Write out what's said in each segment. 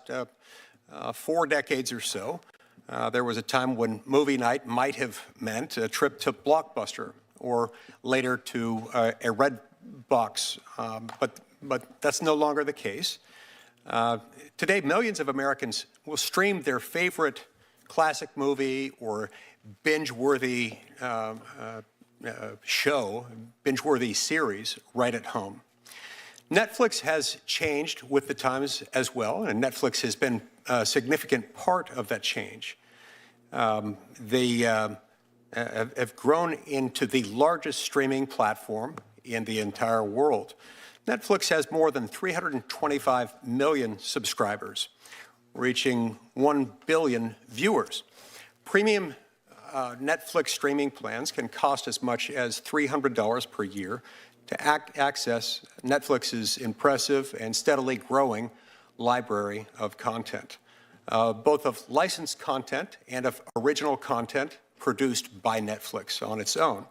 last 4 decades or so, there was a time when movie night might have meant a trip to Blockbuster or later to a Red Box, but that's no longer the case. Today, millions of Americans will stream their favorite classic movie or binge-worthy show, binge-worthy series right at home. Netflix has changed with the times as well, and Netflix has been a significant part of that change. They have grown into the largest streaming platform in the entire world. Netflix has more than 325 million subscribers, reaching 1 billion viewers. Premium Netflix streaming plans can cost as much as $300 per year to access Netflix's impressive and steadily growing library of content, both of licensed content and of original content produced by Netflix on its own,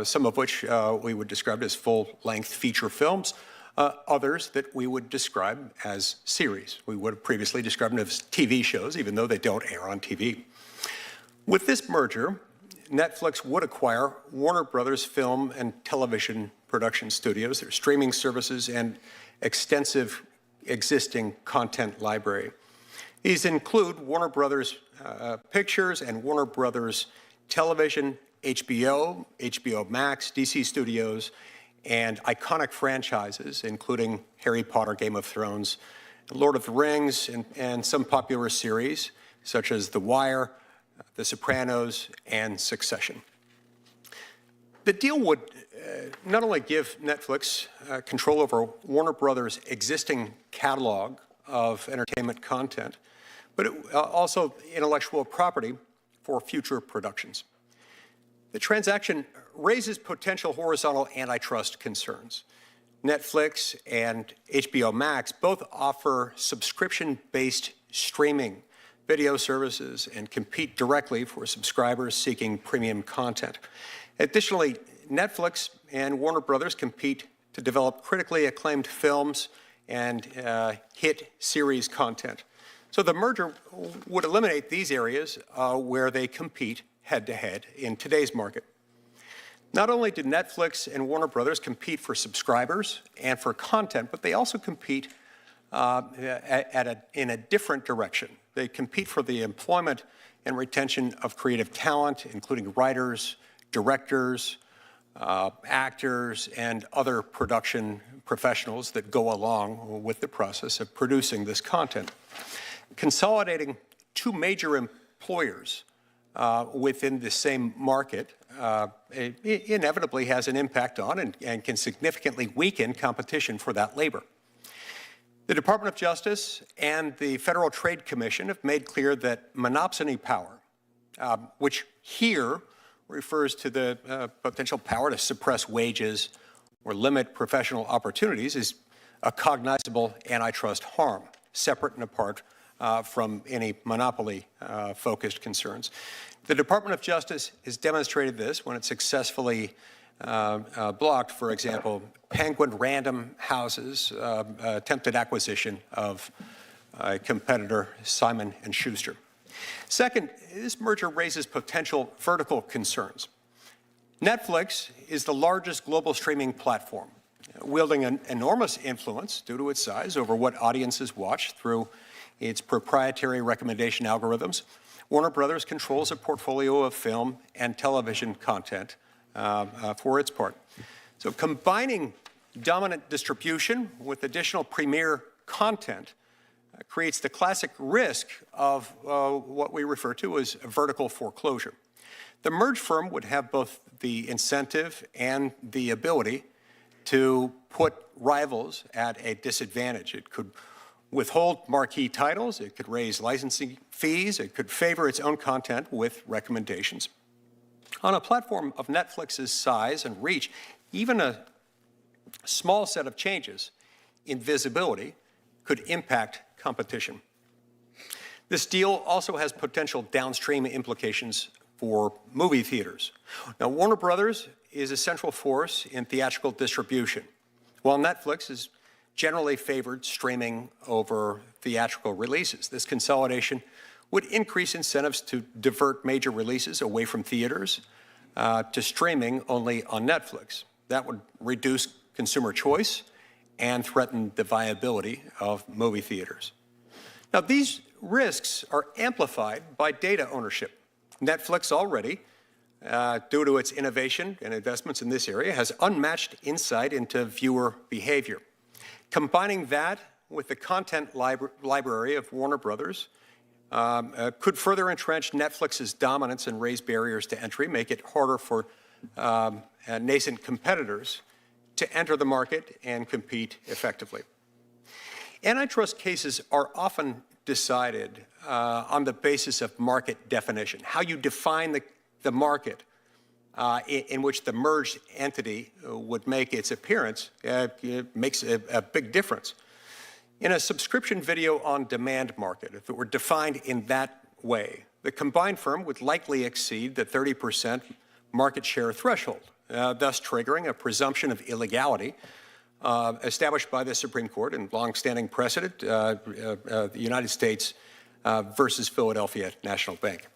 some of which we would describe as full-length feature films, others that we would describe as series. We would have previously described them as TV shows, even though they don't air on TV. With this merger, Netflix would acquire Warner Brothers Film and Television Production Studios, their streaming services, and extensive existing content library. These include Warner Brothers Pictures and Warner Brothers Television, HBO, HBO Max, DC Studios, and iconic franchises, including Harry Potter, Game of Thrones, Lord of the Rings, and some popular series, such as The Wire, The Sopranos, and Succession. The deal would not only give Netflix control over Warner Brothers' existing catalog of entertainment content, but also intellectual property for future productions. The transaction raises potential horizontal antitrust concerns. Netflix and HBO Max both offer subscription-based streaming video services and compete directly for subscribers seeking premium content. Additionally, Netflix and Warner Brothers compete to develop critically acclaimed films and hit series content. So the merger would eliminate these areas where they compete head-to-head in today's market. Not only do Netflix and Warner Brothers compete for subscribers and for content, but they also compete in a different direction. They compete for the employment and retention of creative talent, including writers, directors, actors, and other production professionals that go along with the process of producing this content. Consolidating two major employers within the same market inevitably has an impact on and can significantly weaken competition for that labor. The Department of Justice and the Federal Trade Commission have made clear that monopsony power, which here refers to the potential power to suppress wages or limit professional opportunities, is a cognizable antitrust harm, separate and apart from any monopoly-focused concerns. The Department of Justice has demonstrated this when it successfully blocked, for example, Penguin Random House's attempted acquisition of a competitor, Simon & Schuster. Second, this merger raises potential vertical concerns. Netflix is the largest global streaming platform, wielding an enormous influence due to its size over what audiences watch through its proprietary recommendation algorithms. Warner Brothers controls a portfolio of film and television content for its part. So combining dominant distribution with additional premier content creates the classic risk of what we refer to as vertical foreclosure. The merged firm would have both the incentive and the ability to put rivals at a disadvantage. It could withhold marquee titles, it could raise licensing fees, it could favor its own content with recommendations. On a platform of Netflix's size and reach, even a small set of changes in visibility could impact competition. This deal also has potential downstream implications for movie theaters. Now, Warner Brothers is a central force in theatrical distribution, while Netflix has generally favored streaming over theatrical releases. This consolidation would increase incentives to divert major releases away from theaters to streaming only on Netflix. That would reduce consumer choice and threaten the viability of movie theaters. Now, these risks are amplified by data ownership. Netflix already, due to its innovation and investments in this area, has unmatched insight into viewer behavior. Combining that with the content library of Warner Brothers could further entrench Netflix's dominance and raise barriers to entry, make it harder for nascent competitors to enter the market and compete effectively. Antitrust cases are often decided on the basis of market definition, how you define the market in which the merged entity would make its appearance makes a big difference. In a subscription video on demand market, if it were defined in that way, the combined firm would likely exceed the 30% market share threshold, thus triggering a presumption of illegality established by the Supreme Court in longstanding precedent, the United States versus Philadelphia National Bank.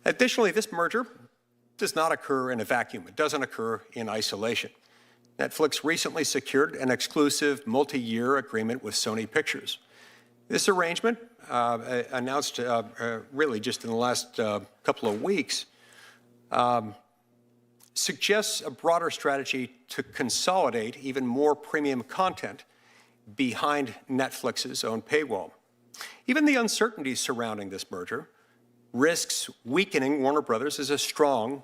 Additionally, this merger does not occur in a vacuum. It doesn't occur in isolation. Netflix recently secured an exclusive multi-year agreement with Sony Pictures. This arrangement, announced really just in the last couple of weeks, suggests a broader strategy to consolidate even more premium content behind Netflix's own paywall. Even the uncertainty surrounding this merger risks weakening Warner Brothers as a strong,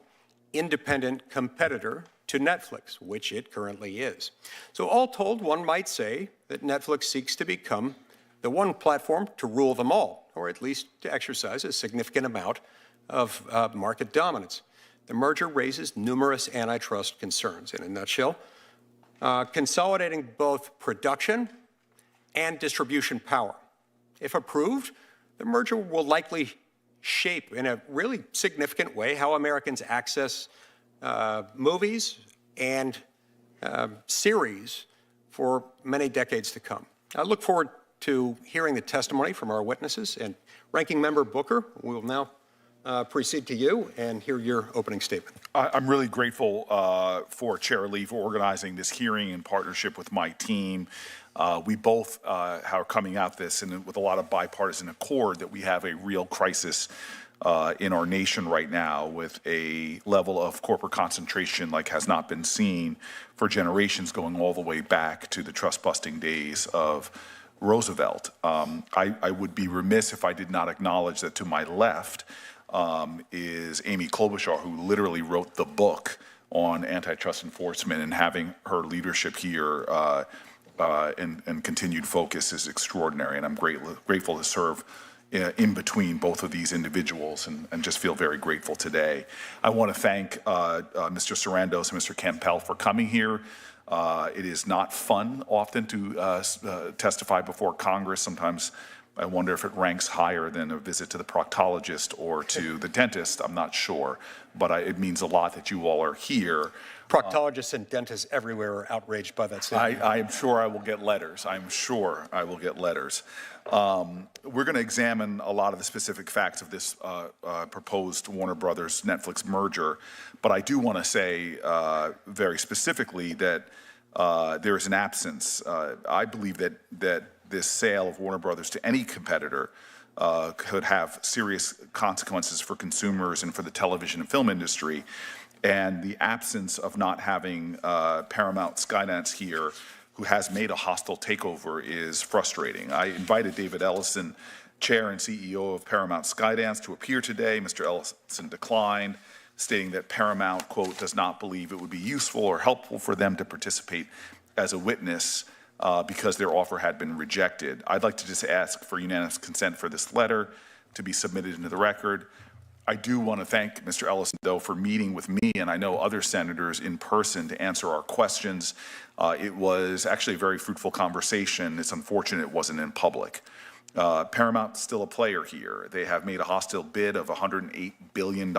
independent competitor to Netflix, which it currently is. So all told, one might say that Netflix seeks to become the one platform to rule them all, or at least to exercise a significant amount of market dominance. The merger raises numerous antitrust concerns. In a nutshell, consolidating both production and distribution power. If approved, the merger will likely shape in a really significant way how Americans access movies and series for many decades to come. I look forward to hearing the testimony from our witnesses, and Ranking Member Booker, we will now proceed to you and hear your opening statement. I'm really grateful for Chair Lee for organizing this hearing in partnership with my team. We both are coming at this with a lot of bipartisan accord that we have a real crisis in our nation right now, with a level of corporate concentration like has not been seen for generations, going all the way back to the trust-busting days of Roosevelt. I would be remiss if I did not acknowledge that to my left is Amy Klobuchar, who literally wrote the book on antitrust enforcement, and having her leadership here and continued focus is extraordinary. And I'm grateful to serve in between both of these individuals, and just feel very grateful today. I want to thank Mr. Sarandos and Mr. Campbell for coming here. It is not fun often to testify before Congress. Sometimes I wonder if it ranks higher than a visit to the proctologist or to the dentist. I'm not sure, but it means a lot that you all are here. Proctologists and dentists everywhere are outraged by that statement. I am sure I will get letters. I'm sure I will get letters. We're going to examine a lot of the specific facts of this proposed Warner Brothers Netflix merger, but I do want to say very specifically that there is an absence. I believe that this sale of Warner Brothers to any competitor could have serious consequences for consumers and for the television and film industry. And the absence of not having Paramount Skydance here, who has made a hostile takeover, is frustrating. I invited David Ellison, Chair and CEO of Paramount Skydance, to appear today. Mr. Ellison declined, stating that Paramount, quote, does not believe it would be useful or helpful for them to participate as a witness because their offer had been rejected. I'd like to just ask for unanimous consent for this letter to be submitted into the record. I do want to thank Mr. Ellison, though, for meeting with me and I know other senators in person to answer our questions. It was actually a very fruitful conversation. It's unfortunate it wasn't in public. Paramount's still a player here. They have made a hostile bid of $108 billion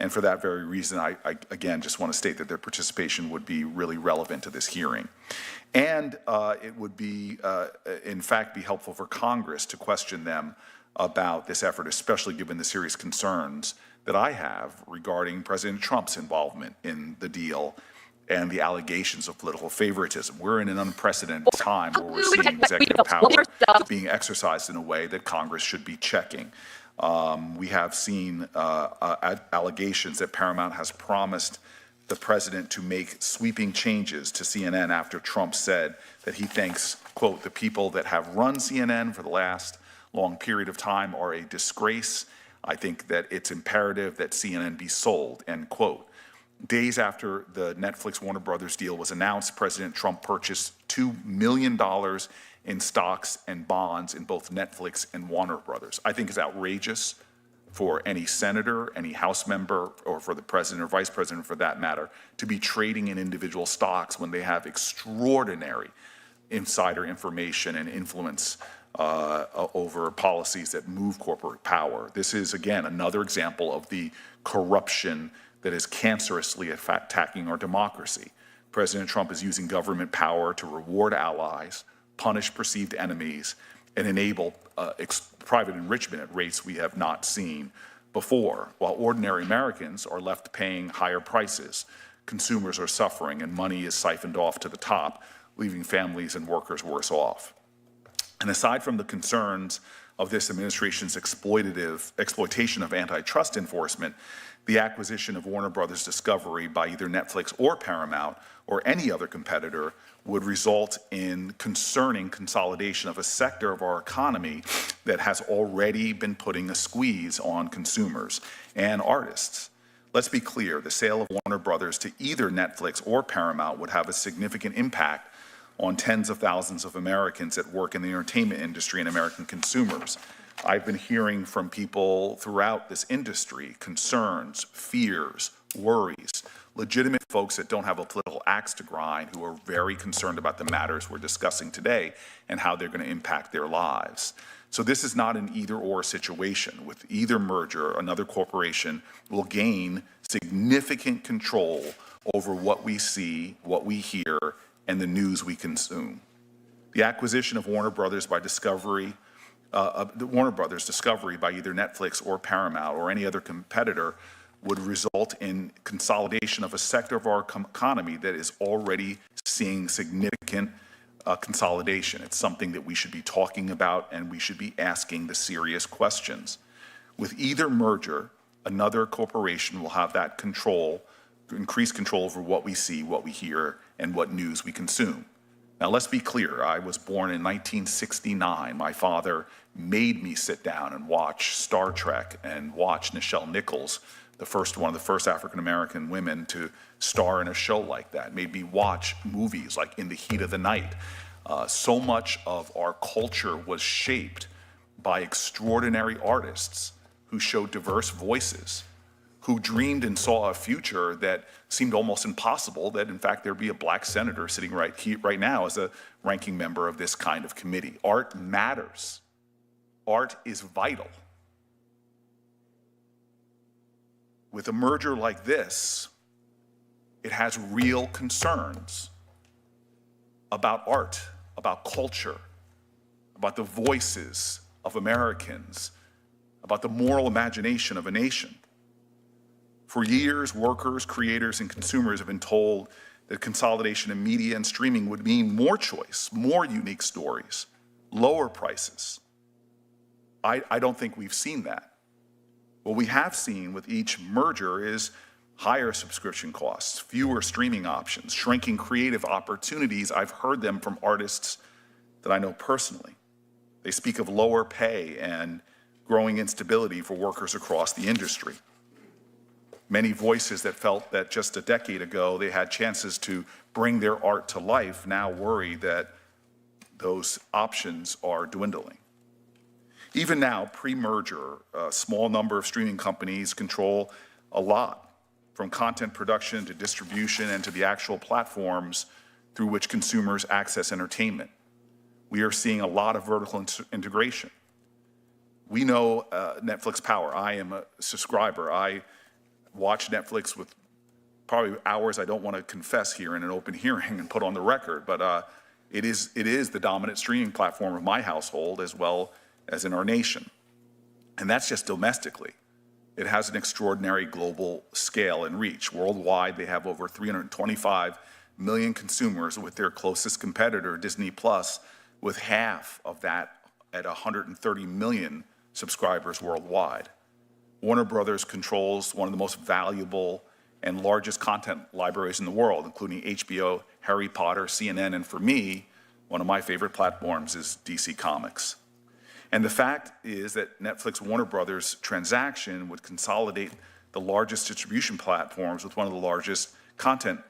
And for that very reason, I again just want to state that their participation would be really relevant to this hearing. And it would be, in fact, be helpful for Congress to question them about this effort, especially given the serious concerns that I have regarding President Trump's involvement in the deal and the allegations of political favoritism. We're in an unprecedented time where we're seeing executive power being exercised in a way that Congress should be checking. We have seen allegations that Paramount has promised the president to make sweeping changes to CNN after Trump said that he thinks, quote, the people that have run CNN for the last long period of time are a disgrace. I think that it's imperative that CNN be sold, end quote. Days after the Netflix Warner Brothers deal was announced, President Trump purchased $2 million in stocks and bonds in both Netflix and Warner Brothers. I think it's outrageous for any senator, any House member, or for the president or vice president for that matter, to be trading in individual stocks when they have extraordinary insider information and influence over policies that move corporate power. This is, again, another example of the corruption that is cancerously attacking our democracy. President Trump is using government power to reward allies, punish perceived enemies, and enable private enrichment at rates we have not seen before. While ordinary Americans are left paying higher prices, consumers are suffering, and money is siphoned off to the top, leaving families and workers worse off. And aside from the concerns of this administration's exploitation of antitrust enforcement, the acquisition of Warner Brothers Discovery by either Netflix or Paramount or any other competitor would result in concerning consolidation of a sector of our economy that has already been putting a squeeze on consumers and artists. Let's be clear, the sale of Warner Brothers to either Netflix or Paramount would have a significant impact on tens of thousands of Americans that work in the entertainment industry and American consumers. I've been hearing from people throughout this industry concerns, fears, worries, legitimate folks that don't have a political axe to grind who are very concerned about the matters we're discussing today and how they're going to impact their lives. So this is not an either-or situation. With either merger, another corporation will gain significant control over what we see, what we hear, and the news we consume. The acquisition of Warner Brothers by Discovery, the Warner Brothers Discovery by either Netflix or Paramount or any other competitor would result in consolidation of a sector of our economy that is already seeing significant consolidation. It's something that we should be talking about and we should be asking the serious questions. With either merger, another corporation will have that control, increased control over what we see, what we hear, and what news we consume. Now, let's be clear. I was born in 1969. My father made me sit down and watch Star Trek and watch Nichelle Nichols, one of the first African-American women to star in a show like that, made me watch movies like In the Heat of the Night. So much of our culture was shaped by extraordinary artists who showed diverse voices, who dreamed and saw a future that seemed almost impossible, that in fact there'd be a black senator sitting right now as a ranking member of this kind of committee. Art matters. Art is vital. With a merger like this, it has real concerns about art, about culture, about the voices of Americans, about the moral imagination of a nation. For years, workers, creators, and consumers have been told that consolidation in media and streaming would mean more choice, more unique stories, lower prices. I don't think we've seen that. What we have seen with each merger is higher subscription costs, fewer streaming options, shrinking creative opportunities. I've heard them from artists that I know personally. They speak of lower pay and growing instability for workers across the industry. Many voices that felt that just a decade ago they had chances to bring their art to life now worry that those options are dwindling. Even now, pre-merger, a small number of streaming companies control a lot, from content production to distribution and to the actual platforms through which consumers access entertainment. We are seeing a lot of vertical integration. We know Netflix Power. I am a subscriber. I watch Netflix with probably hours I don't want to confess here in an open hearing and put on the record, but it is the dominant streaming platform of my household as well as in our nation. And that's just domestically. It has an extraordinary global scale and reach. Worldwide, they have over 325 million consumers, with their closest competitor, Disney Plus, with half of that at 130 million subscribers worldwide. Warner Brothers controls one of the most valuable and largest content libraries in the world, including HBO, Harry Potter, CNN, and for me, one of my favorite platforms is DC Comics. And the fact is that Netflix Warner Brothers transaction would consolidate the largest distribution platforms with one of the largest content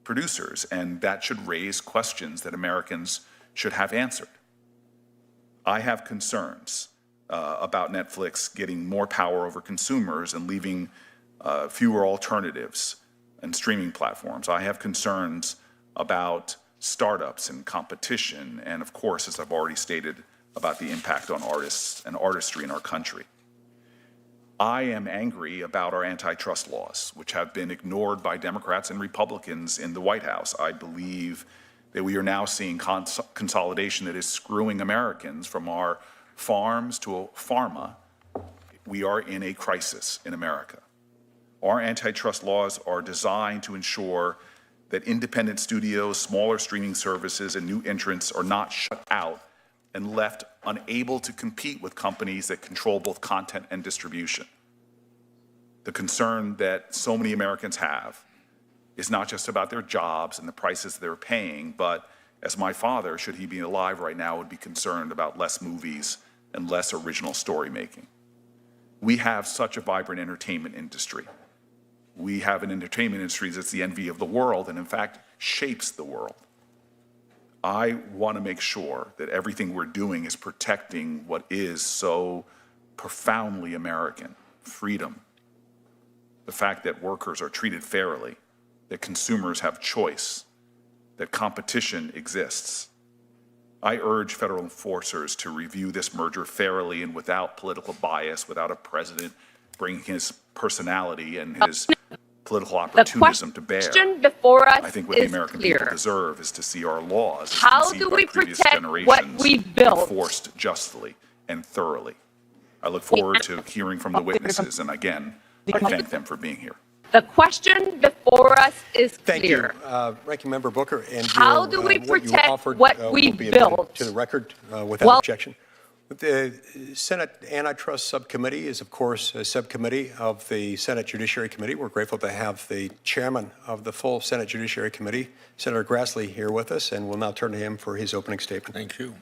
producers, and that should raise questions that Americans should have answered. I have concerns about Netflix getting more power over consumers and leaving fewer alternatives and streaming platforms. I have concerns about startups and competition, and of course, as I've already stated, about the impact on artists and artistry in our country. I am angry about our antitrust laws, which have been ignored by Democrats and Republicans in the White House. I believe that we are now seeing consolidation that is screwing Americans from our farms to pharma. We are in a crisis in America. Our antitrust laws are designed to ensure that independent studios, smaller streaming services, and new entrants are not shut out and left unable to compete with companies that control both content and distribution. The concern that so many Americans have is not just about their jobs and the prices they're paying, but as my father, should he be alive right now, would be concerned about less movies and less original story making. We have such a vibrant entertainment industry. We have an entertainment industry that's the envy of the world and in fact shapes the world. I want to make sure that everything we're doing is protecting what is so profoundly American: freedom, the fact that workers are treated fairly, that consumers have choice, that competition exists. I urge federal enforcers to review this merger fairly and without political bias, without a president bringing his personality and his political opportunism to bear. The question before us I think what the is American clear. people deserve is to see our laws as How conceived do by we previous protect what generations we built? enforced justly and thoroughly. I look forward to hearing from the witnesses, and again, I thank them for being here. The question before us is Thank you, clear. Ranking Member Booker. And How do we what you protect offered, what will we be admitted built? to the record without Well- objection. The Senate Antitrust Subcommittee is, of course, a subcommittee of the Senate Judiciary Committee. We're grateful to have the chairman of the full Senate Judiciary Committee, Senator Grassley, here with us, and we'll now turn to him for his opening statement. Thank you.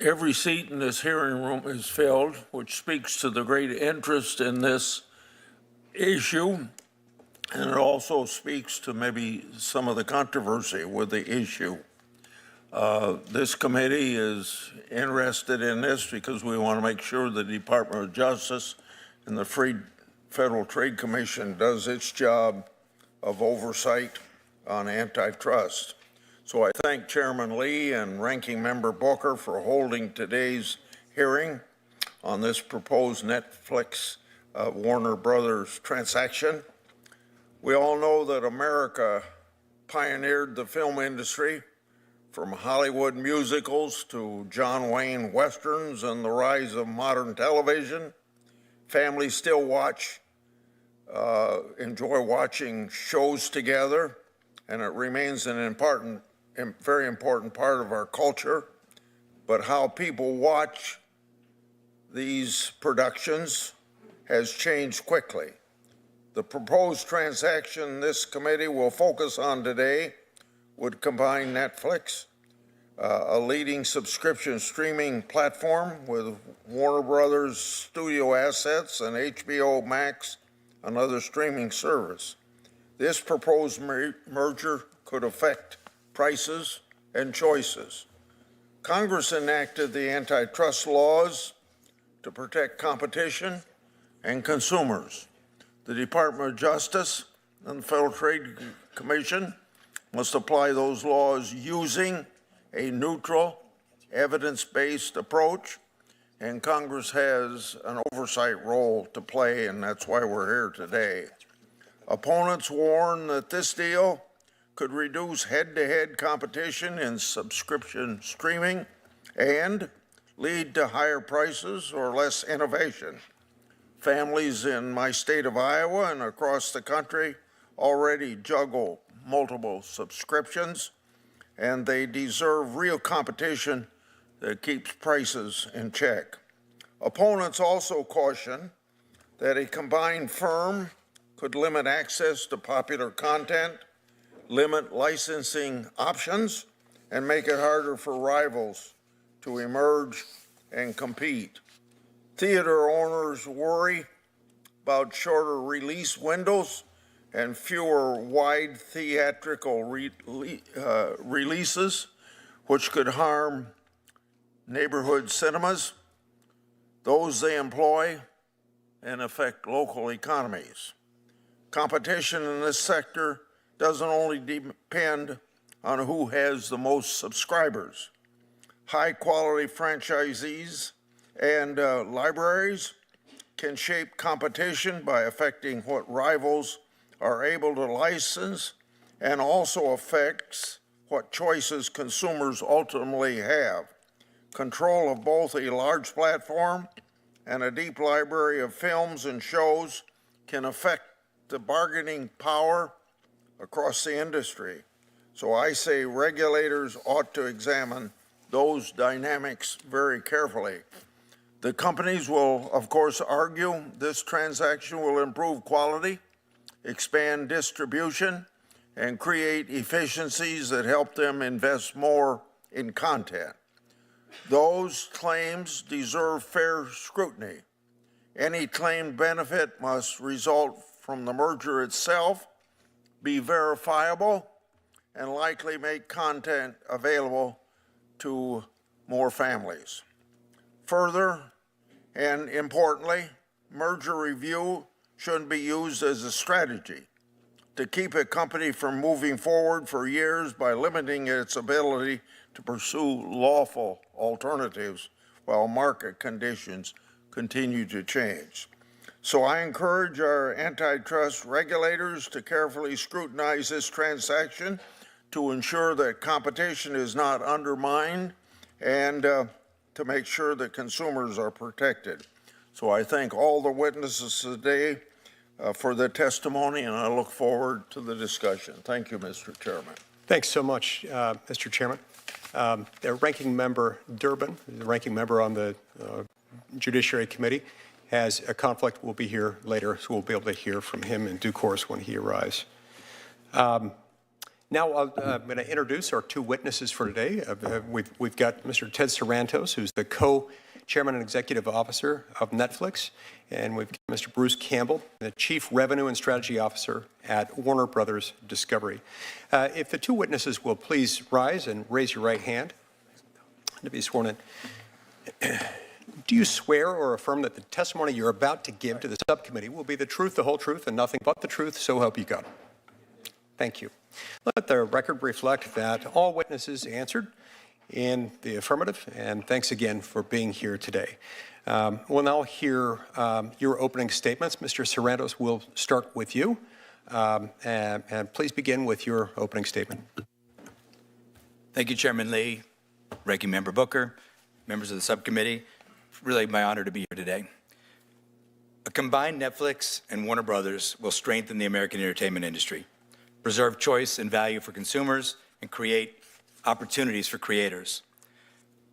Every seat in this hearing room is filled, which speaks to the great interest in this issue, and it also speaks to maybe some of the controversy with the issue. This committee is interested in this because we want to make sure the Department of Justice and the Federal Trade Commission does its job of oversight on antitrust. So I thank Chairman Lee and Ranking Member Booker for holding today's hearing on this proposed Netflix Warner Brothers transaction. We all know that America pioneered the film industry, from Hollywood musicals to John Wayne westerns and the rise of modern television. Families still enjoy watching shows together, and it remains an very important part of our culture. But how people watch these productions has changed quickly. The proposed transaction this committee will focus on today would combine Netflix, a leading subscription streaming platform, with Warner Brothers studio assets and HBO Max, another streaming service. This proposed merger could affect prices and choices. Congress enacted the antitrust laws to protect competition and consumers. The Department of Justice and the Federal Trade Commission must apply those laws using a neutral, evidence-based approach and Congress has an oversight role to play, and that's why we're here today. Opponents warn that this deal could reduce head-to-head competition in subscription streaming and lead to higher prices or less innovation. Families in my state of Iowa and across the country already juggle multiple subscriptions, and they deserve real competition that keeps prices in check. Opponents also caution that a combined firm could limit access to popular content, limit licensing options, and make it harder for rivals to emerge and compete. Theater owners worry about shorter release windows and fewer wide theatrical releases, which could harm neighborhood cinemas, those they employ, and affect local economies. Competition in this sector doesn't only depend on who has the most subscribers. High-quality franchisees and libraries can shape competition by affecting what rivals are able to license, and also affects what choices consumers ultimately have. Control of both a large platform and a deep library of films and shows can affect the bargaining power across the industry. So I say regulators ought to examine those dynamics very carefully. The companies will, of course, argue this transaction will improve quality, expand distribution, and create efficiencies that help them invest more in content. Those claims deserve fair scrutiny. Any claimed benefit must result from the merger itself, be verifiable, and likely make content available to more families. Further, and importantly, merger review shouldn't be used as a strategy to keep a company from moving forward for years by limiting its ability to pursue lawful alternatives while market conditions continue to change. So I encourage our antitrust regulators to carefully scrutinize this transaction to ensure that competition is not undermined and to make sure that consumers are protected. So I thank all the witnesses today for the testimony, and I look forward to the discussion. Thank you, Mr. Chairman. Thanks so much, Mr. Chairman. The Ranking Member Durbin, the Ranking Member on the Judiciary Committee, has a conflict. Will be here later, so we'll be able to hear from him in due course when he arrives. Now I'm going to introduce our two witnesses for today. We've got Mr. Ted Sarantos, who's the co-chairman and executive officer of Netflix, and we've got Mr. Bruce Campbell, the chief revenue and strategy officer at Warner Brothers Discovery. If the two witnesses will please rise and raise your right hand to be sworn in. Do you swear or affirm that the testimony you're about to give to the subcommittee will be the truth, the whole truth, and nothing but the truth, so help you God? Thank you. Let the record reflect that all witnesses answered in the affirmative, and thanks again for being here today. We'll now hear your opening statements. Mr. Sarantos, we'll start with you, and please begin with your opening statement. Thank you, Chairman Lee, Ranking Member Booker, members of the subcommittee. Really my honor to be here today. A combined Netflix and Warner Brothers will strengthen the American entertainment industry, preserve choice and value for consumers, and create opportunities for creators.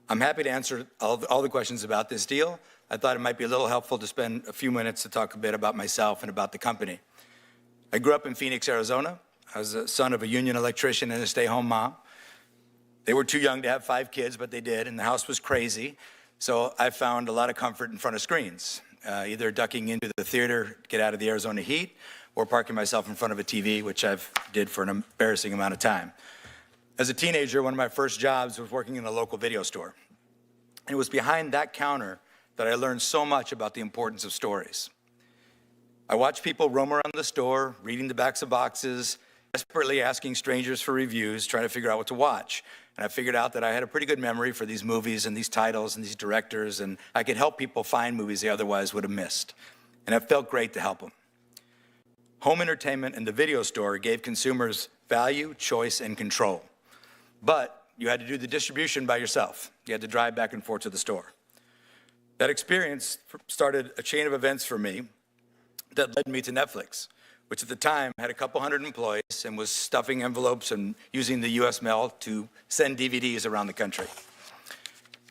I'm happy to answer all the questions about this deal. I thought it might be a little helpful to spend a few minutes to talk a bit about myself and about the company. I grew up in Phoenix, Arizona. I was the son of a union electrician and a stay-home mom. They were too young to have 5 kids, but they did, and the house was crazy. So I found a lot of comfort in front of screens, either ducking into the theater, get out of the Arizona heat, or parking myself in front of a TV, which I've did for an embarrassing amount of time. As a teenager, one of my first jobs was working in a local video store. And it was behind that counter that I learned so much about the importance of stories. I watched people roam around the store, reading the backs of boxes, desperately asking strangers for reviews, trying to figure out what to watch. and I figured out that I had a pretty good memory for these movies and these titles and these directors, and I could help people find movies they otherwise would have missed. And it felt great to help them. Home entertainment and the video store gave consumers value, choice, and control. But you had to do the distribution by yourself. You had to drive back and forth to the store. That experience started a chain of events for me that led me to Netflix, which at the time had a couple hundred employees and was stuffing envelopes and using the US mail to send DVDs around the country.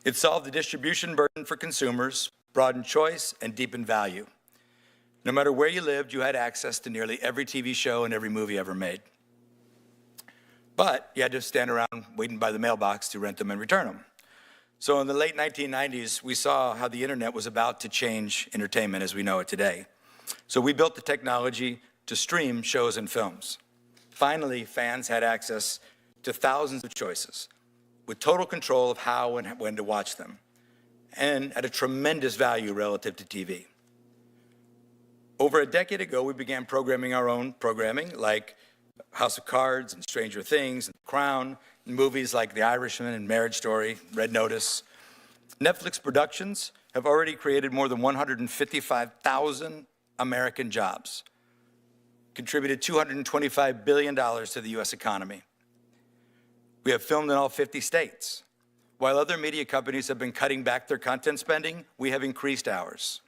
It solved the distribution burden for consumers, broadened choice, and deepened value. No matter where you lived, you had access to nearly every TV show and every movie ever made. But you had to stand around waiting by the mailbox to rent them and return them. So in the late 1990s, we saw how the internet was about to change entertainment as we know it today. So we built the technology to stream shows and films. Finally, fans had access to thousands of choices with total control of how and when to watch them, and at a tremendous value relative to TV. Over a decade ago, we began programming our own programming, like House of Cards and Stranger Things and Crown, and movies like The Irishman and Marriage Story, Red Notice. Netflix productions have already created more than 155,000 American jobs, contributed $225 billion to the US economy. We have filmed in all 50 states. While other media companies have been cutting back their content spending, we have increased ours.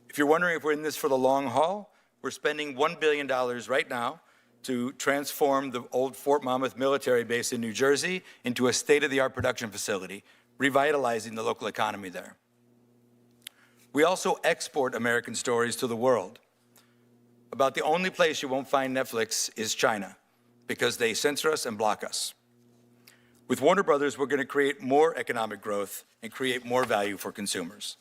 If you're wondering if we're in this for the long haul, we're spending $1 billion right now to transform the old Fort Monmouth military base in New Jersey into a state-of-the-art production facility, revitalizing the local economy there. We also export American stories to the world. About the only place you won't find Netflix is China, because they censor us and block us. With Warner Brothers, we're going to create more economic growth and create more value for consumers.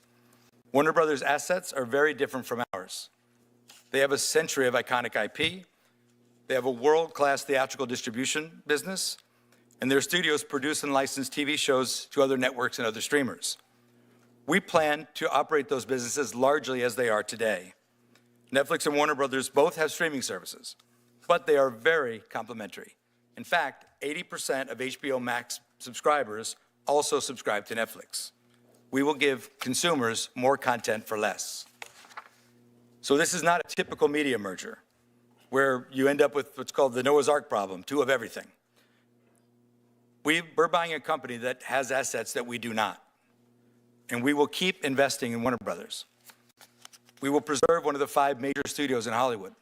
Warner Brothers' assets are very different from ours. They have a century of iconic IP, they have a world-class theatrical distribution business, and their studios produce and license TV shows to other networks and other streamers. We plan to operate those businesses largely as they are today. Netflix and Warner Brothers both have streaming services, but they are very complementary. In fact, 80% of HBO Max subscribers also subscribe to Netflix. We will give consumers more content for less. So this is not a typical media merger where you end up with what's called the Noah's Ark problem, two of everything. We're buying a company that has assets that we do not, and we will keep investing in Warner Brothers. We will preserve one of the 5 major studios in Hollywood.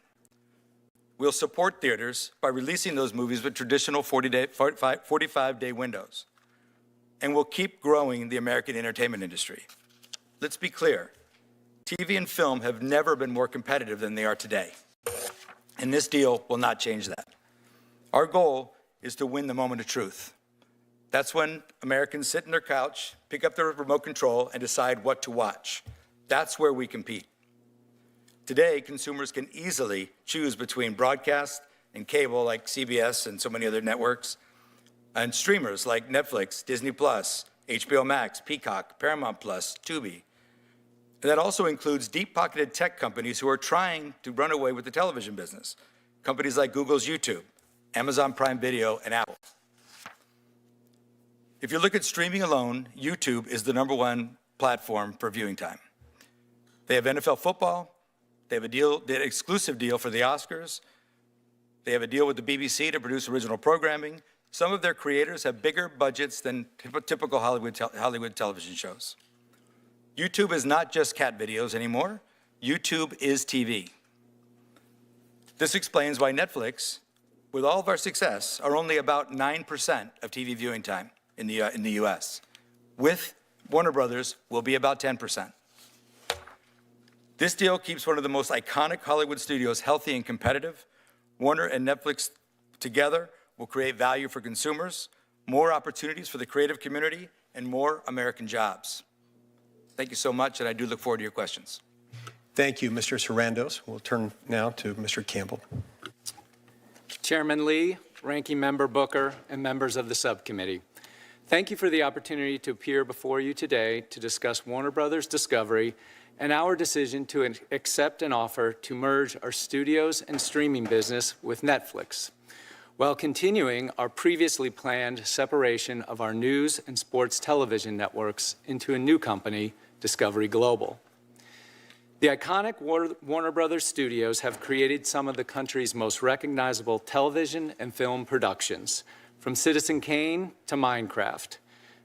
We'll support theaters by releasing those movies with traditional 45-day windows. And we'll keep growing the American entertainment industry. Let's be clear, TV and film have never been more competitive than they are today. And this deal will not change that. Our goal is to win the moment of truth. That's when Americans sit in their couch, pick up their remote control, and decide what to watch. That's where we compete. Today, consumers can easily choose between broadcast and cable like CBS and so many other networks, and streamers like Netflix, Disney+, HBO Max, Peacock, Paramount+, Tubi. And that also includes deep-pocketed tech companies who are trying to run away with the television business. Companies like Google's YouTube, Amazon Prime Video, and Apple. If you look at streaming alone, YouTube is the #1 platform for viewing time. They have NFL football, they have an exclusive deal for the Oscars, they have a deal with the BBC to produce original programming. Some of their creators have bigger budgets than typical Hollywood television shows. YouTube is not just cat videos anymore. YouTube is TV. This explains why Netflix, with all of our success, are only about 9% of TV viewing time in the US. With Warner Brothers, we'll be about 10%. This deal keeps one of the most iconic Hollywood studios healthy and competitive. Warner and Netflix together will create value for consumers, more opportunities for the creative community, and more American jobs. Thank you so much, and I do look forward to your questions. Thank you, Mr. Sarandos. We'll turn now to Mr. Campbell. Chairman Lee, Ranking Member Booker, and members of the subcommittee. Thank you for the opportunity to appear before you today to discuss Warner Brothers Discovery and our decision to accept an offer to merge our studios and streaming business with Netflix. while continuing our previously planned separation of our news and sports television networks into a new company, Discovery Global. The iconic Warner Brothers studios have created some of the country's most recognizable television and film productions, from Citizen Kane to Minecraft.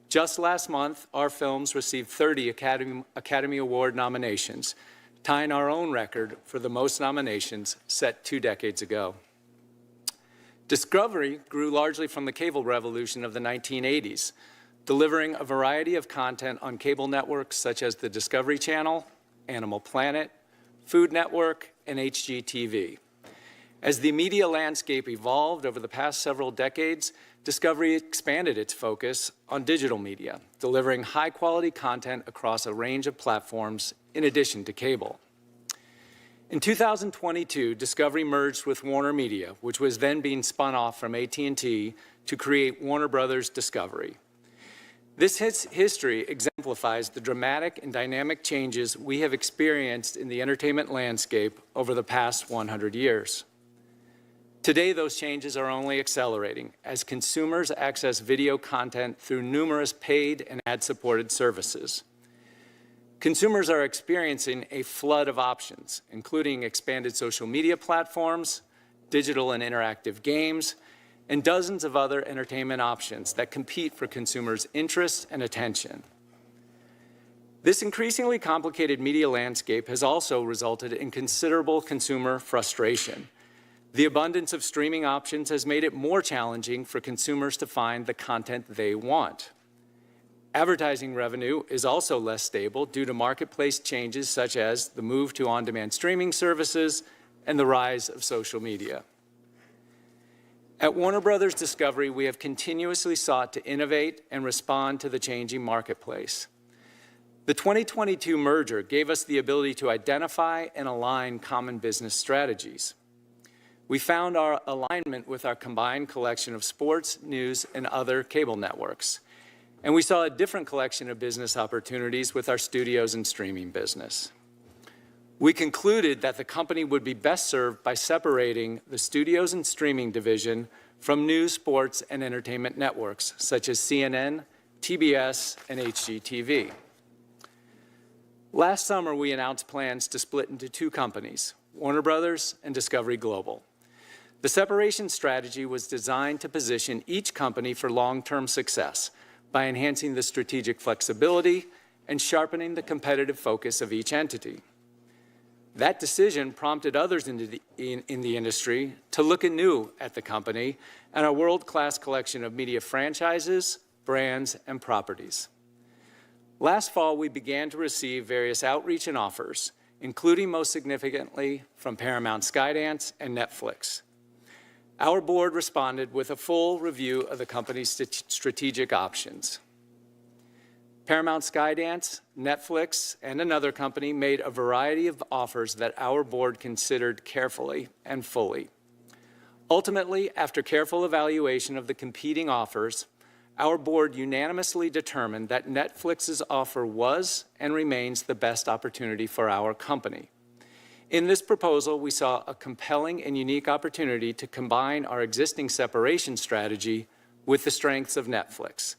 Just last month, our films received 30 Academy Award nominations, tying our own record for the most nominations set 2 decades ago. Discovery grew largely from the cable revolution of the 1980s, delivering a variety of content on cable networks such as the Discovery Channel, Animal Planet, Food Network, and HGTV. As the media landscape evolved over the past several decades, Discovery expanded its focus on digital media, delivering high-quality content across a range of platforms in addition to cable. In 2022, Discovery merged with Warner Media, which was then being spun off from AT&T to create Warner Brothers Discovery. This history exemplifies the dramatic and dynamic changes we have experienced in the entertainment landscape over the past 100 years. Today, those changes are only accelerating as consumers access video content through numerous paid and ad-supported services. Consumers are experiencing a flood of options, including expanded social media platforms, digital and interactive games, and dozens of other entertainment options that compete for consumers' interest and attention. This increasingly complicated media landscape has also resulted in considerable consumer frustration. The abundance of streaming options has made it more challenging for consumers to find the content they want. Advertising revenue is also less stable due to marketplace changes such as the move to on-demand streaming services and the rise of social media. At Warner Brothers Discovery, we have continuously sought to innovate and respond to the changing marketplace. The 2022 merger gave us the ability to identify and align common business strategies. We found our alignment with our combined collection of sports, news, and other cable networks. And we saw a different collection of business opportunities with our studios and streaming business. We concluded that the company would be best served by separating the studios and streaming division from news, sports, and entertainment networks, such as CNN, TBS, and HGTV. Last summer, we announced plans to split into 2 companies, Warner Brothers and Discovery Global. The separation strategy was designed to position each company for long-term success by enhancing the strategic flexibility and sharpening the competitive focus of each entity. That decision prompted others in the industry to look anew at the company and our world-class collection of media franchises, brands, and properties. Last fall, we began to receive various outreach and offers, including most significantly from Paramount Skydance and Netflix. Our board responded with a full review of the company's strategic options. Paramount Skydance, Netflix, and another company made a variety of offers that our board considered carefully and fully. Ultimately, after careful evaluation of the competing offers, our board unanimously determined that Netflix's offer was and remains the best opportunity for our company. In this proposal, we saw a compelling and unique opportunity to combine our existing separation strategy with the strengths of Netflix.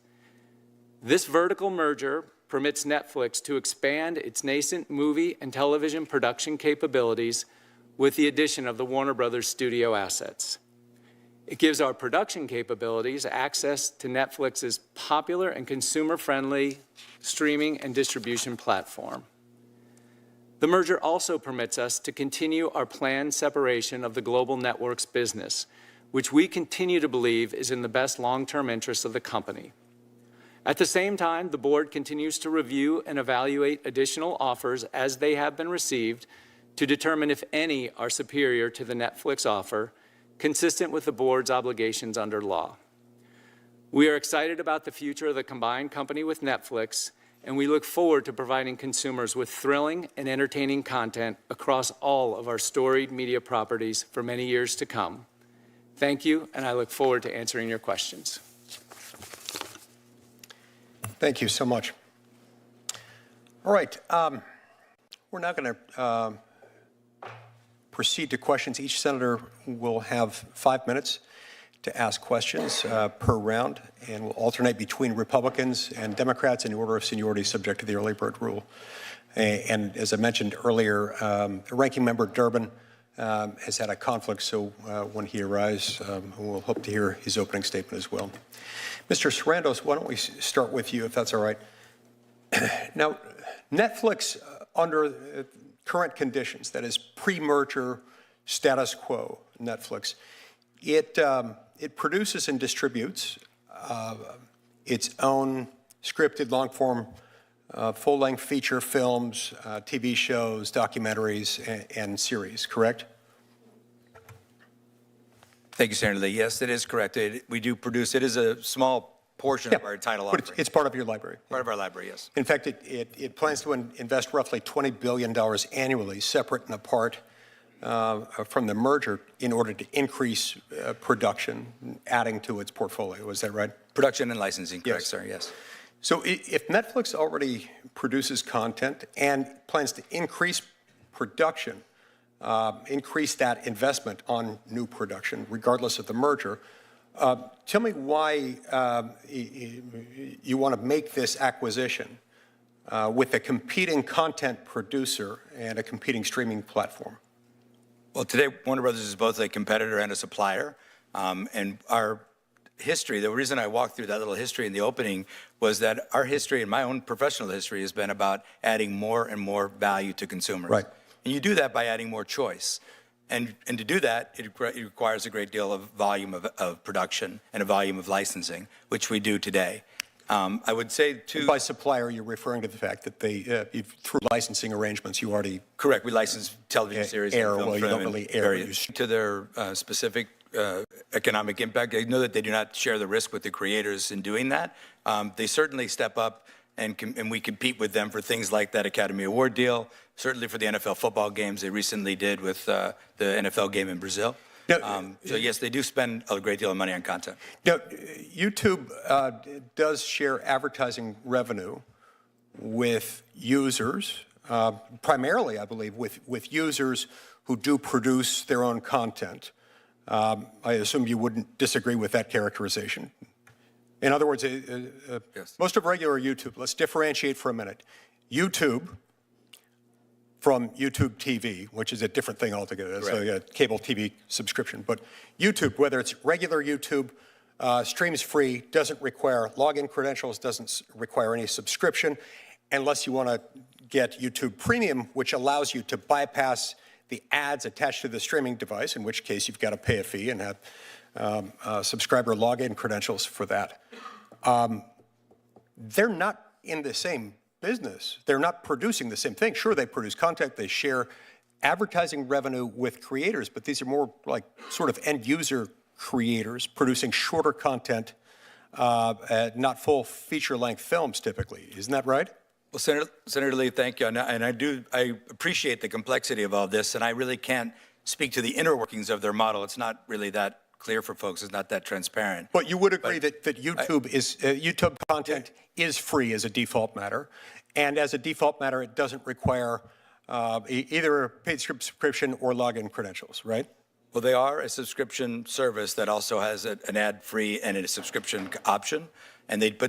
This vertical merger permits Netflix to expand its nascent movie and television production capabilities with the addition of the Warner Brothers studio assets. It gives our production capabilities access to Netflix's popular and consumer-friendly streaming and distribution platform. The merger also permits us to continue our planned separation of the global networks business, which we continue to believe is in the best long-term interests of the company. At the same time, the board continues to review and evaluate additional offers as they have been received to determine if any are superior to the Netflix offer, consistent with the board's obligations under law. We are excited about the future of the combined company with Netflix, and we look forward to providing consumers with thrilling and entertaining content across all of our storied media properties for many years to come. Thank you, and I look forward to answering your questions. Thank you so much. All right, we're now going to proceed to questions. Each senator will have 5 minutes to ask questions per round, and we'll alternate between Republicans and Democrats in order of seniority subject to the early bird rule. And as I mentioned earlier, Ranking Member Durbin has had a conflict, so when he arrives, we'll hope to hear his opening statement as well. Mr. Sarandos, why don't we start with you, if that's all right. Now, Netflix, under current conditions, that is pre-merger status quo Netflix, it produces and distributes its own scripted long-form full-length feature films, TV shows, documentaries, and series, correct? Thank you, Senator Lee. Yes, it is correct. We do produce, it is a small portion of our title but offering. it's part of your library. Part of our library, yes. In fact, it plans to invest roughly $20 billion annually, separate and apart from the merger, in order to increase production, adding to its portfolio. Is that right? Production and licensing, correct, Yes. sir, yes. So if Netflix already produces content and plans to increase production, increase that investment on new production, regardless of the merger, tell me why you want to make this acquisition with a competing content producer and a competing streaming platform. Well, today, Warner Brothers is both a competitor and a supplier. And our history, the reason I walked through that little history in the opening was that our history and my own professional history has been about adding more and more value to consumers. Right. And you do that by adding more choice. And to do that, it requires a great deal of volume of production and a volume of licensing, which we do today. I would say, too. By supplier, you're referring to the fact that through licensing arrangements, you already Correct. We license television series air. and film Well, you from don't them really air. to their specific economic impact. I know that they do not share the risk with the creators in doing that. They certainly step up, and we compete with them for things like that Academy Award deal. Certainly for the NFL football games they recently did with the NFL game in Brazil. Now, So yes, they do spend a great deal of money on content. Now, YouTube does share advertising revenue with users, primarily, I believe, with users who do produce their own content. I assume you wouldn't disagree with that characterization. In other words, Yes. most of regular YouTube, let's differentiate for a minute. YouTube from YouTube TV, which is a different thing altogether. It's like a cable TV subscription. But YouTube, whether it's regular YouTube, streams free, doesn't require login credentials, doesn't require any subscription, unless you want to get YouTube Premium, which allows you to bypass the ads attached to the streaming device, in which case you've got to pay a fee and have subscriber login credentials for that. They're not in the same business. They're not producing the same thing. Sure, they produce content, they share advertising revenue with creators, but these are more like sort of end user creators producing shorter content, not full feature length films typically. Isn't that right? Well, Senator Lee, thank you. And I appreciate the complexity of all this, and I really can't speak to the inner workings of their model. It's not really that clear for folks. It's not that transparent. But you would agree that YouTube YouTube content is free as a default matter, and as a default matter, it doesn't require either a paid subscription or login credentials, right? Well, they are a subscription service that also has an ad-free and a subscription option, and it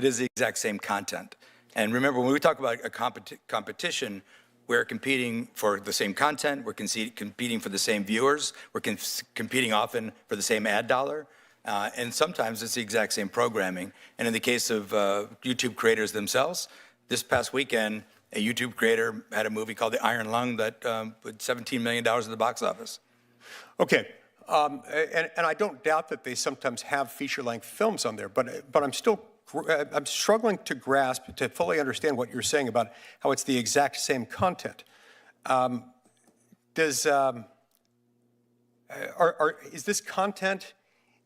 is the exact same content. And remember, when we talk about a competition, we're competing for the same content, we're competing for the same viewers, we're competing often for the same ad dollar, and sometimes it's the exact same programming. And in the case of YouTube creators themselves, this past weekend, a YouTube creator had a movie called The Iron Lung that put $17 million at the box office. Okay, and I don't doubt that they sometimes have feature-length films on there, but I'm struggling to grasp, to fully understand what you're saying about how it's the exact same content. Is this content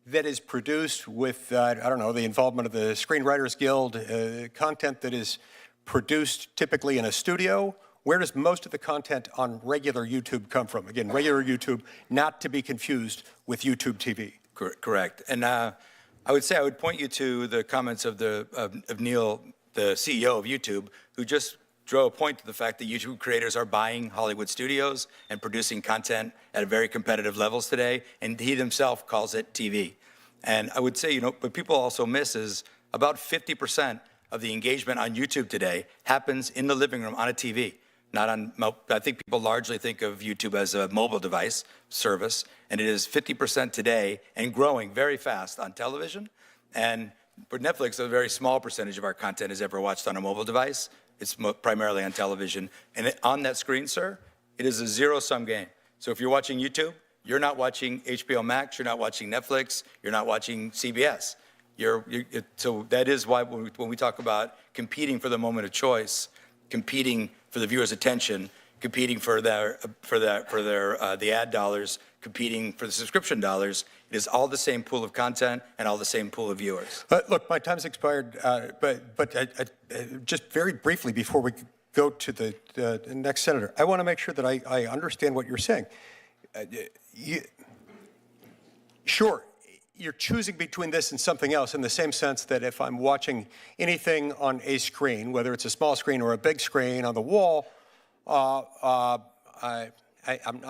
that is produced with, I don't know, the involvement of the Screenwriters Guild, content that is produced typically in a studio? Where does most of the content on regular YouTube come from? Again, regular YouTube, not to be confused with YouTube TV. Correct. And I would point you to the comments of Neil, the CEO of YouTube, who just draw a point to the fact that YouTube creators are buying Hollywood studios and producing content at very competitive levels today, and he himself calls it TV. And I would say, what people also miss is about 50% of the engagement on YouTube today happens in the living room on a TV, not on, I think people largely think of YouTube as a mobile device service, and it is 50% today and growing very fast on television. And for Netflix, a very small percentage of our content is ever watched on a mobile device. It's primarily on television. And on that screen, sir, it is a zero-sum game. So if you're watching YouTube, you're not watching HBO Max, you're not watching Netflix, you're not watching CBS. So that is why when we talk about competing for the moment of choice, competing for the viewer's attention, competing for the ad dollars, competing for the subscription dollars, it is all the same pool of content and all the same pool of viewers. Look, my time's expired, but just very briefly before we go to the next senator, I want to make sure that I understand what you're saying. Sure, you're choosing between this and something else in the same sense that if I'm watching anything on a screen, whether it's a small screen or a big screen on the wall, I'm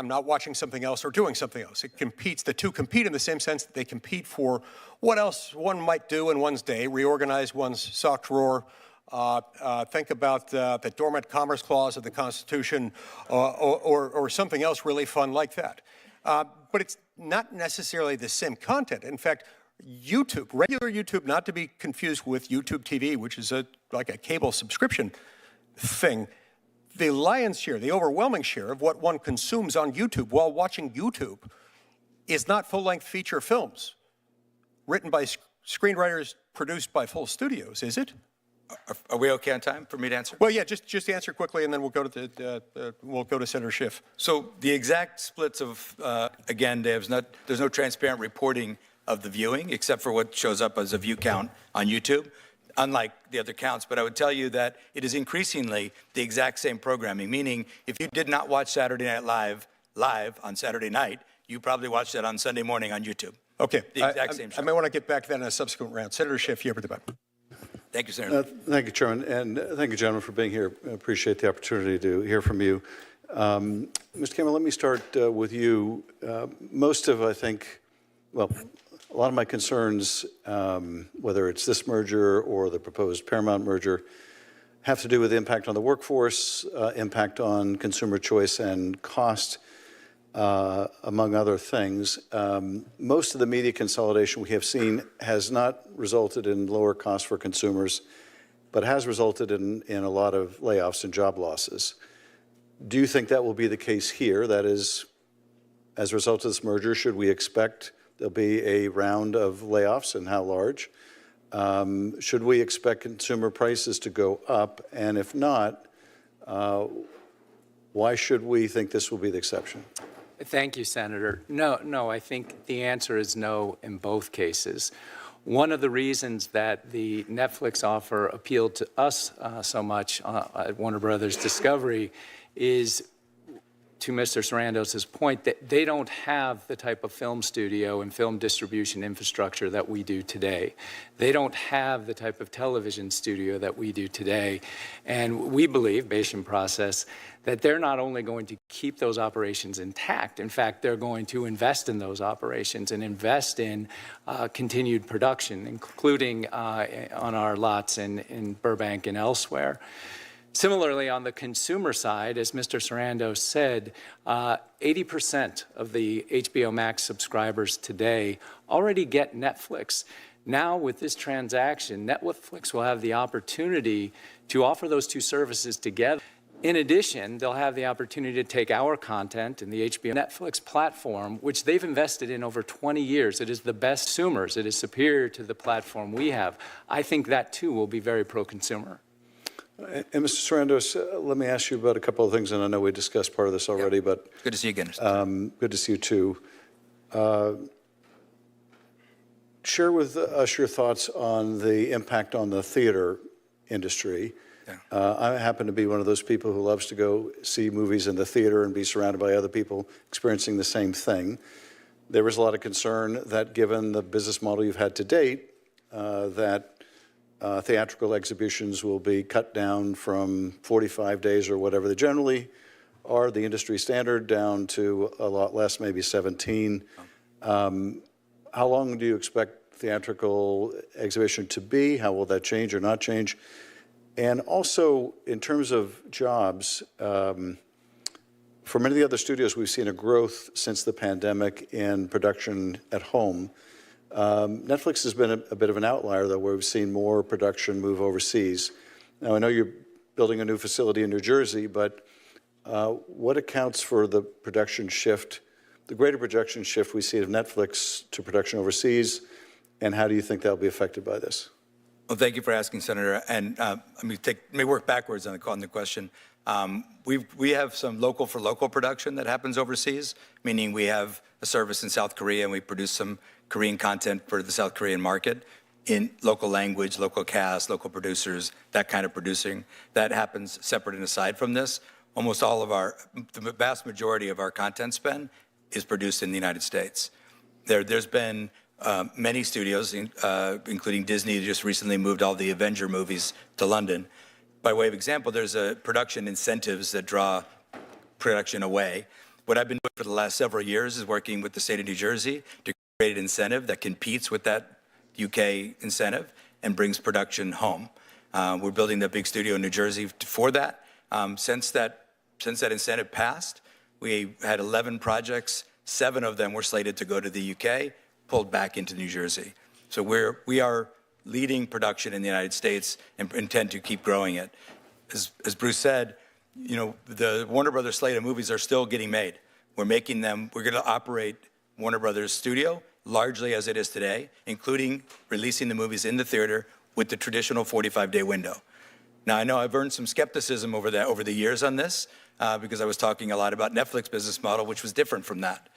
not watching something else or doing something else. It competes. The two compete in the same sense that they compete for what else one might do in one's day, reorganize one's sock drawer, think about the dormant commerce clause of the Constitution, or something else really fun like that. But it's not necessarily the same content. In fact, YouTube, regular YouTube, not to be confused with YouTube TV, which is like a cable subscription thing, the lion's share, the overwhelming share of what one consumes on YouTube while watching YouTube is not full-length feature films written by screenwriters produced by full studios, is it? Are we okay on time for me to answer? Well, yeah, just answer quickly, and then we'll go to Senator Schiff. So the exact splits of, again, there's no transparent reporting of the viewing except for what shows up as a view count on YouTube, unlike the other counts. But I would tell you that it is increasingly the exact same programming, meaning if you did not watch Saturday Night Live on Saturday night, you probably watched it on Sunday morning on YouTube. Okay. The exact same show. I may want to get back to that in a subsequent round. Senator Schiff, you have the button. Thank you, Senator. Thank you, Chairman, and thank you, gentlemen, for being here. I appreciate the opportunity to hear from you. Mr. Cameron, let me start with you. Most of, I think, well, a lot of my concerns, whether it's this merger or the proposed Paramount merger, have to do with the impact on the workforce, impact on consumer choice and cost, among other things. Most of the media consolidation we have seen has not resulted in lower costs for consumers, but has resulted in a lot of layoffs and job losses. Do you think that will be the case here? That is, as a result of this merger, should we expect there'll be a round of layoffs, and how large? Should we expect consumer prices to go up? And if not, why should we think this will be the exception? Thank you, Senator. No, I think the answer is no in both cases. One of the reasons that the Netflix offer appealed to us so much at Warner Brothers Discovery is, to Mr. Sarandos's point, that they don't have the type of film studio and film distribution infrastructure that we do today. They don't have the type of television studio that we do today. And we believe, based on process, that they're not only going to keep those operations intact, in fact, they're going to invest in those operations and invest in continued production, including on our lots in Burbank and elsewhere. Similarly, on the consumer side, as Mr. Sarandos said, 80% of the HBO Max subscribers today already get Netflix. Now, with this transaction, Netflix will have the opportunity to offer those two services together. In addition, they'll have the opportunity to take our content in the HBO Netflix platform, which they've invested in over 20 years. It is the best consumers. It is superior to the platform we have. I think that, too, will be very pro-consumer. And Mr. Sarandos, let me ask you about a couple of things, and I know we discussed part of this already, but Good to see you again, Mr. good to see you too. Share with us your thoughts on the impact on the theater industry. Yeah. I happen to be one of those people who loves to go see movies in the theater and be surrounded by other people experiencing the same thing. There was a lot of concern that given the business model you've had to date, that theatrical exhibitions will be cut down from 45 days or whatever they generally are, the industry standard, down to a lot less, maybe 17. How long do you expect theatrical exhibition to be? How will that change or not change? And also, in terms of jobs, for many of the other studios, we've seen a growth since the pandemic in production at home. Netflix has been a bit of an outlier, though, where we've seen more production move overseas. Now, I know you're building a new facility in New Jersey, but what accounts for the production shift, the greater production shift we see of Netflix to production overseas, and how do you think that'll be affected by this? Well, thank you for asking, Senator. And let me work backwards on the question. We have some local for local production that happens overseas, meaning we have a service in South Korea and we produce some Korean content for the South Korean market in local language, local cast, local producers, that kind of producing. That happens separate and aside from this. Almost all of the vast majority of our content spend is produced in the United States. There's been many studios, including Disney, just recently moved all the Avenger movies to London. By way of example, there's production incentives that draw production away. What I've been doing for the last several years is working with the state of New Jersey to create an incentive that competes with that UK incentive and brings production home. We're building that big studio in New Jersey for that. Since that incentive passed, we had 11 projects. 7 of them were slated to go to the UK, pulled back into New Jersey. So we are leading production in the United States and intend to keep growing it. As Bruce said, you know, the Warner Brothers slate of movies are still getting made. We're making them, we're going to operate Warner Brothers Studio largely as it is today, including releasing the movies in the theater with the traditional 45-day window. Now, I know I've earned some skepticism over the years on this because I was talking a lot about Netflix business model, which was different from that.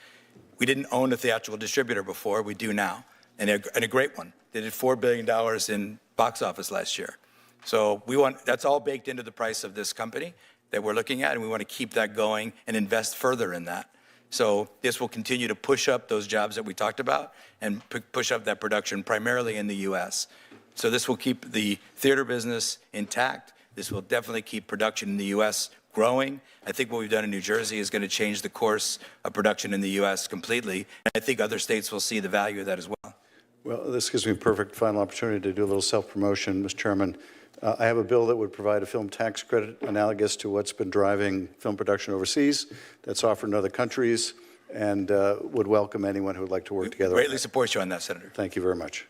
We didn't own a theatrical distributor before, we do now, and a great one. They did $4 billion in box office last year. So that's all baked into the price of this company that we're looking at, and we want to keep that going and invest further in that. So this will continue to push up those jobs that we talked about and push up that production primarily in the U.S. So this will keep the theater business intact. This will definitely keep production in the U.S. growing. I think what we've done in New Jersey is going to change the course of production in the U.S. completely. And I think other states will see the value of that as well. Well, this gives me a perfect final opportunity to do a little self-promotion, Mr. Chairman. I have a bill that would provide a film tax credit analogous to what's been driving film production overseas that's offered in other countries, and would welcome anyone who would like to work together. Greatly support you on that, Senator. Thank you very much.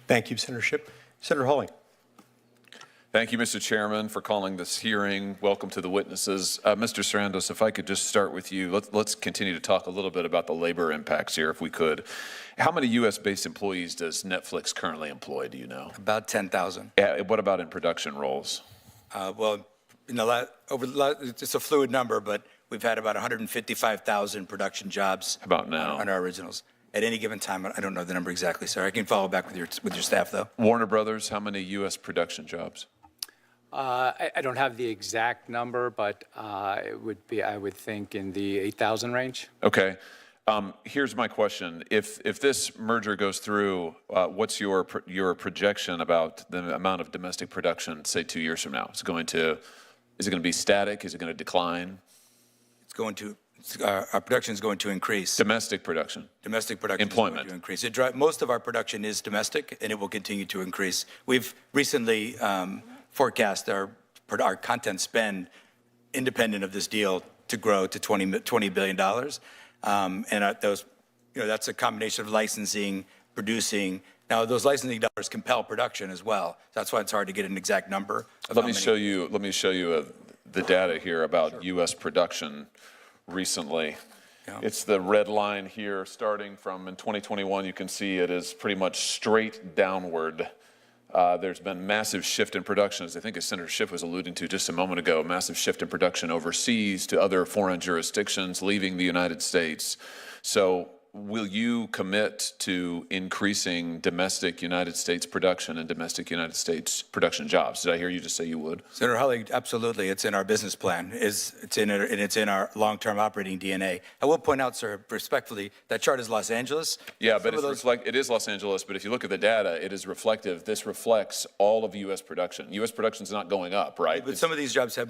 Thank you, Senator Shipp. Senator Hawley. Thank you, Mr. Chairman, for calling this hearing. Welcome to the witnesses. Mr. Sarandos, if I could just start with you, let's continue to talk a little bit about the labor impacts here, if we could. How many U.S.-based employees does Netflix currently employ, do you know? About 10,000. What about in production roles? Well, it's a fluid number, but we've had about 155,000 production jobs. How about now? On our originals. At any given time, I don't know the number exactly, sir. I can follow back with your staff, though. Warner Brothers, how many U.S. production jobs? I don't have the exact number, but it would be, I would think, in the 8,000 range. Okay. Here's my question. If this merger goes through, what's your projection about the amount of domestic production, say 2 years from now? Is it going to be static? Is it going to decline? It's going to, our production is going to increase. Domestic production. Domestic production Employment. is going to increase. Most of our production is domestic, and it will continue to increase. We've recently forecast our content spend independent of this deal to grow to $20 billion. And that's a combination of licensing, producing. Now, those licensing dollars compel production as well. That's why it's hard to get an exact number. Let me show you the data here about U.S. production recently. Yeah. It's the red line here, starting from in 2021. You can see it is pretty much straight downward. There's been massive shift in production, as I think as Senator Schiff was alluding to just a moment ago, massive shift in production overseas to other foreign jurisdictions, leaving the United States. So will you commit to increasing domestic United States production and domestic United States production jobs? Did I hear you just say you would? Senator Hawley, absolutely. It's in our business plan. It's in our long-term operating DNA. I will point out, sir, respectfully, that chart is Los Angeles. Yeah, but Some of those- it is Los Angeles, but if you look at the data, it is reflective. This reflects all of U.S. production. U.S. production is not going up, right? But some of these jobs have